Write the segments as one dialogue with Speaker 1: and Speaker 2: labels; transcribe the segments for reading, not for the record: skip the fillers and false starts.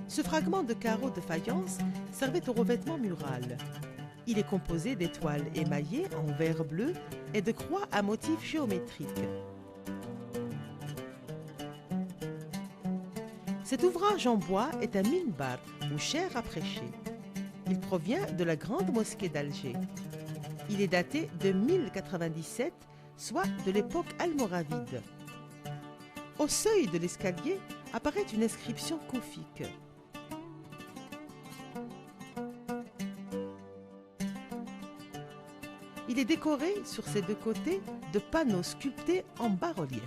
Speaker 1: Ce fragment de carreau de faïence servait au revêtement mural. Il est composé d'étoiles émaillées en vert bleu et de croix à motifs géométriques. Cet ouvrage en bois est un minbar ou chaire à prêcher. Il provient de la grande mosquée d'Alger. Il est daté de 1097, soit de l'époque almoravide. Au seuil de l'escalier apparaît une inscription koufique. Il est décoré sur ses deux côtés de panneaux sculptés en bas-relief.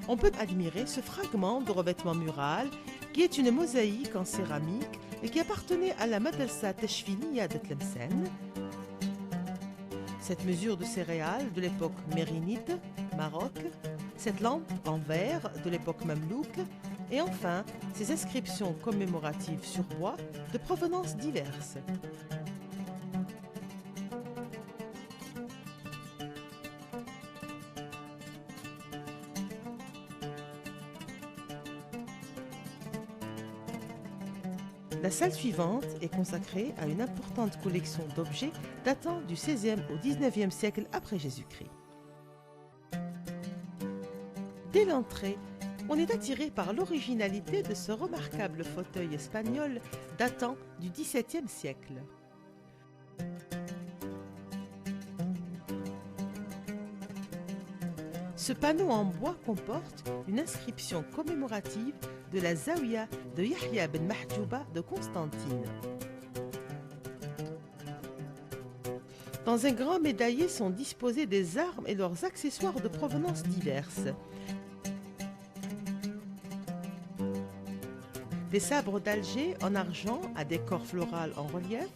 Speaker 1: On peut admirer ce fragment de revêtement mural qui est une mosaïque en céramique et qui appartenait à la Madrasa Tachfiniya de Tlemcen. Cette mesure de céréales de l'époque mérinide, Maroc, cette lampe en verre de l'époque mamelouk et enfin ces inscriptions commémoratives sur bois de provenances diverses. La salle suivante est consacrée à une importante collection d'objets datant du XVIe au XIXe siècle après Jésus-Christ. Dès l'entrée, on est attiré par l'originalité de ce remarquable fauteuil espagnol datant du XVIIe siècle. Ce panneau en bois comporte une inscription commémorative de la Zawiya de Yahya ben Mahjouba de Constantine. Dans un grand médaillier sont disposées des armes et leurs accessoires de provenance diverses. Des sabres d'Alger en argent à décor floral en relief,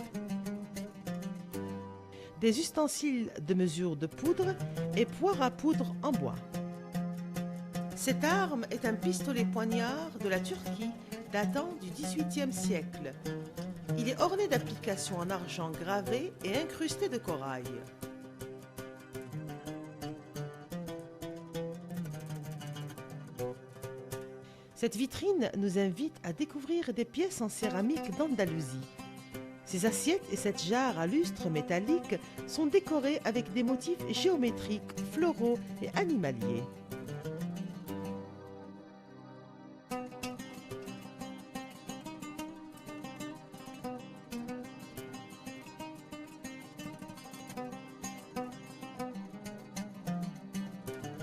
Speaker 1: des ustensiles de mesure de poudre et poires à poudre en bois. Cette arme est un pistolet poignard de la Turquie datant du XVIIIe siècle. Il est orné d'applications en argent gravé et incrusté de corail. Cette vitrine nous invite à découvrir des pièces en céramique d'Andalousie. Ces assiettes et cette jarre à lustre métallique sont décorées avec des motifs géométriques, floraux et animaliers.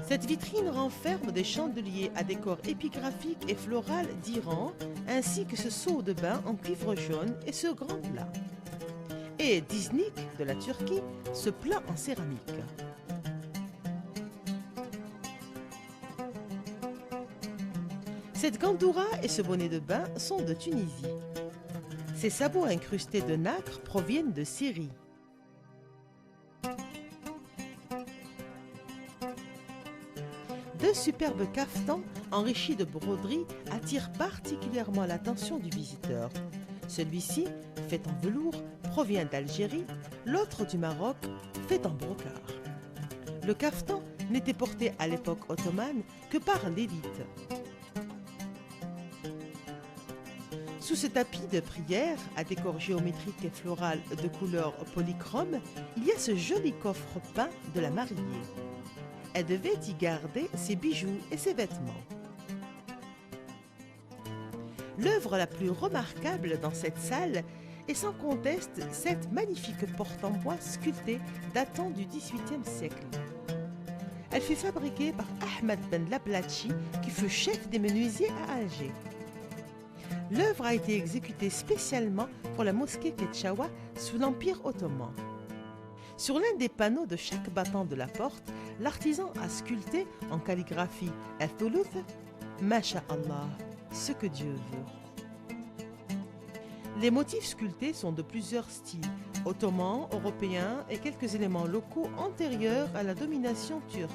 Speaker 1: Cette vitrine renferme des chandeliers à décor épigraphique et floral d'Iran, ainsi que ce seau de bain en cuivre jaune et ce grand plat. Et Diznik de la Turquie, ce plat en céramique. Cette gandoura et ce bonnet de bain sont de Tunisie. Ces sabots incrustés de nacre proviennent de Syrie. Deux superbes cafetans enrichis de broderies attirent particulièrement l'attention du visiteur. Celui-ci, fait en velours, provient d'Algérie, l'autre du Maroc, fait en brocart. Le cafetan n'était porté à l'époque ottomane que par l'élite. Sous ce tapis de prière, à décor géométrique et floral de couleur polychrome, il y a ce joli coffre peint de la mariée. Elle devait y garder ses bijoux et ses vêtements. L'œuvre la plus remarquable dans cette salle est sans conteste cette magnifique porte en bois sculptée datant du XVIIIe siècle. Elle fut fabriquée par Ahmed Ben Lablachi, qui fut chef des menuisiers à Alger. L'œuvre a été exécutée spécialement pour la mosquée Ketchaoua sous l'Empire ottoman. Sur l'un des panneaux de chaque battant de la porte, l'artisan a sculpté en calligraphie Al-Thuluth, Masha Allah, ce que Dieu veut. Les motifs sculptés sont de plusieurs styles, ottomans, européens et quelques éléments locaux antérieurs à la domination turque.